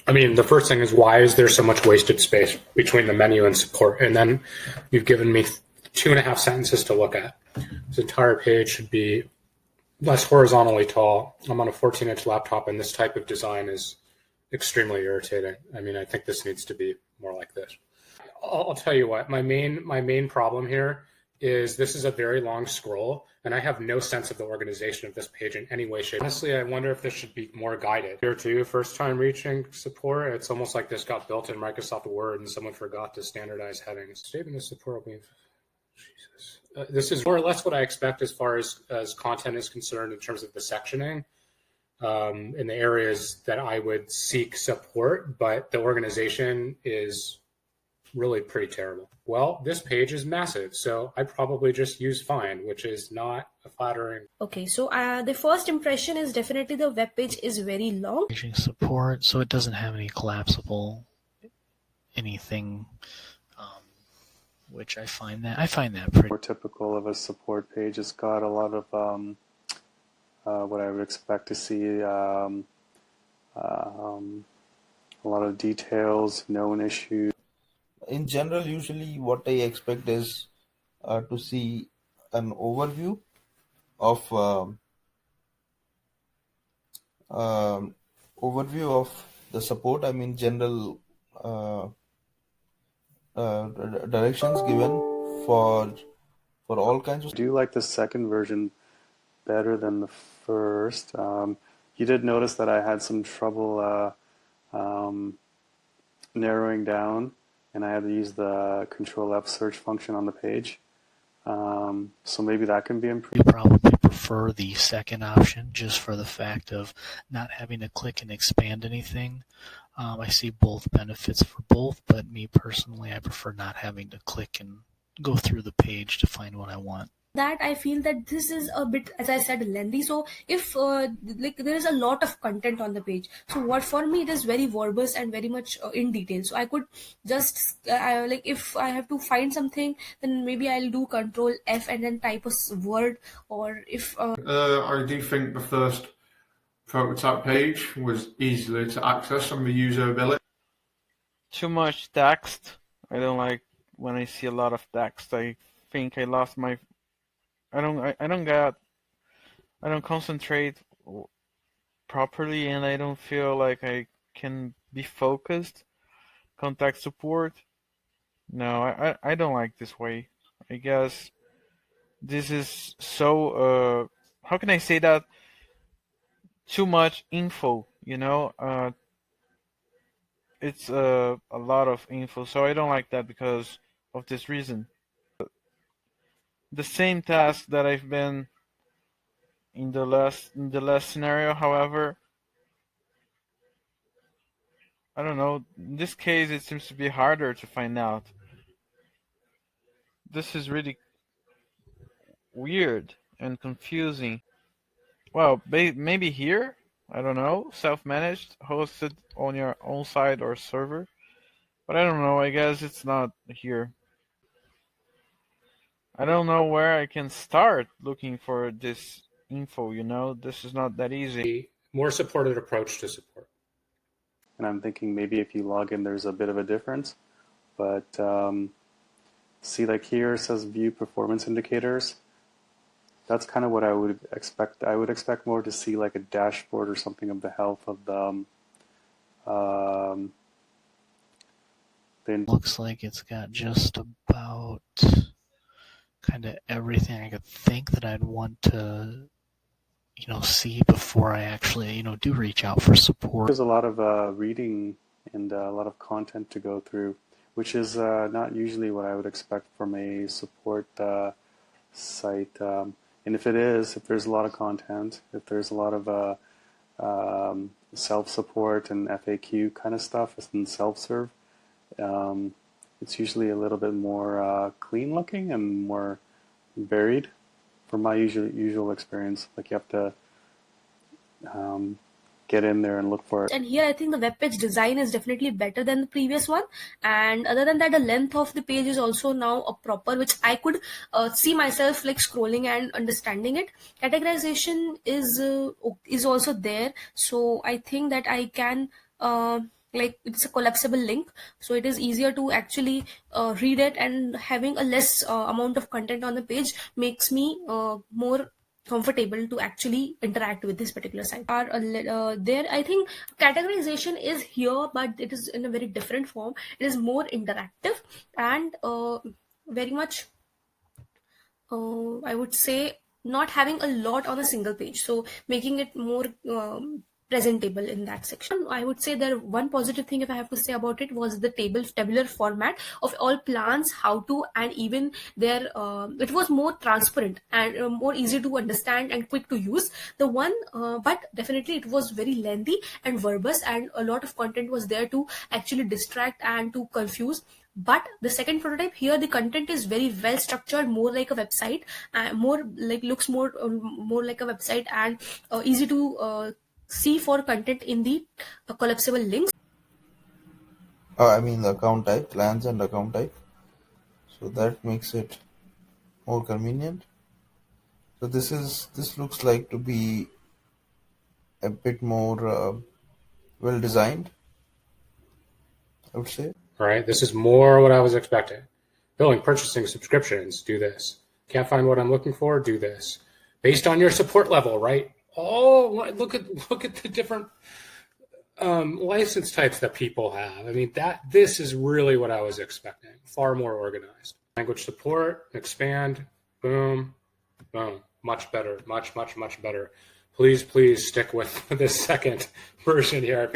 I mean, the first thing is, why is there so much wasted space between the menu and support? And then you've given me 2.5 sentences to look at. This entire page should be less horizontally tall. I'm on a 14-inch laptop, and this type of design is extremely irritating. I mean, I think this needs to be more like this. I'll tell you what, my main problem here is this is a very long scroll, and I have no sense of the organization of this page in any way, shape. Honestly, I wonder if this should be more guided. Here too, first time reaching support, it's almost like this got built in Microsoft Word and someone forgot to standardize headings. Statement of support will be, Jesus. This is more or less what I expect as far as content is concerned in terms of the sectioning in the areas that I would seek support, but the organization is really pretty terrible. Well, this page is massive, so I probably just use fine, which is not a flattering. Okay, so the first impression is definitely the web page is very long. Support, so it doesn't have any collapsible anything, which I find that pretty more typical of a support page. It's got a lot of what I would expect to see. A lot of details, known issues. In general, usually what I expect is to see an overview of the support. I mean, general directions given for all kinds of. I do like the second version better than the first. You did notice that I had some trouble narrowing down, and I had to use the Control F search function on the page. So maybe that can be improved. You probably prefer the second option just for the fact of not having to click and expand anything. I see both benefits for both, but me personally, I prefer not having to click and go through the page to find what I want. That I feel that this is a bit, as I said, lengthy. So if like there is a lot of content on the page, so what for me it is very verbose and very much in detail. So I could just like if I have to find something, then maybe I'll do Control F and then type a word. Or if I do think the first prototype page was easier to access on the usability. Too much text. I don't like when I see a lot of text. I think I lost my. I don't concentrate properly, and I don't feel like I can be focused. Contact support. No, I don't like this way. I guess this is so. How can I say that? Too much info. You know. It's a lot of info, so I don't like that because of this reason. The same task that I've been in the last scenario, however, I don't know. In this case, it seems to be harder to find out. This is really weird and confusing. Well, maybe here, I don't know, self-managed, hosted on your own site or server, but I don't know. I guess it's not here. I don't know where I can start looking for this info, you know? This is not that easy. More supported approach to support. And I'm thinking maybe if you log in, there's a bit of a difference. But see, like here it says view performance indicators. That's kind of what I would expect. I would expect more to see like a dashboard or something of the health of the Looks like it's got just about kind of everything I could think that I'd want to, see before I actually, do reach out for support. There's a lot of reading and a lot of content to go through, which is not usually what I would expect from a support site. And if there's a lot of content, if there's a lot of self-support and FAQ kind of stuff and self-serve, it's usually a little bit more clean looking and more varied from my usual experience. Like you have to get in there and look for it. And here I think the web page design is definitely better than the previous one. And other than that, the length of the page is also now a proper, which I could see myself like scrolling and understanding it. Categorization is also there. So I think that I can like it's a collapsible link, so it is easier to actually read it, and having a less amount of content on the page makes me more comfortable to actually interact with this particular site. There, I think categorization is here, but it is in a very different form. It is more interactive and very much, I would say, not having a lot on a single page, so making it more presentable in that section. I would say there one positive thing, if I have to say about it, was the tabular format of all plans, how to, and even their it was more transparent and more easy to understand and quick to use. The one, but definitely it was very lengthy and verbose, and a lot of content was there to actually distract and to confuse. But the second prototype, here the content is very well structured, more like a website, more like looks more like a website, and easy to see for content in the collapsible links. I mean the account type, clans and account type. So that makes it more convenient. So this looks like to be a bit more well designed, I would say. All right, this is more what I was expecting. Billing, purchasing, subscriptions, do this. Can't find what I'm looking for, do this. Based on your support level, right? Oh, look at the different license types that people have. I mean, this is really what I was expecting. Far more organized. Language support, expand, boom, boom. Much better, much better. Please stick with this second version here.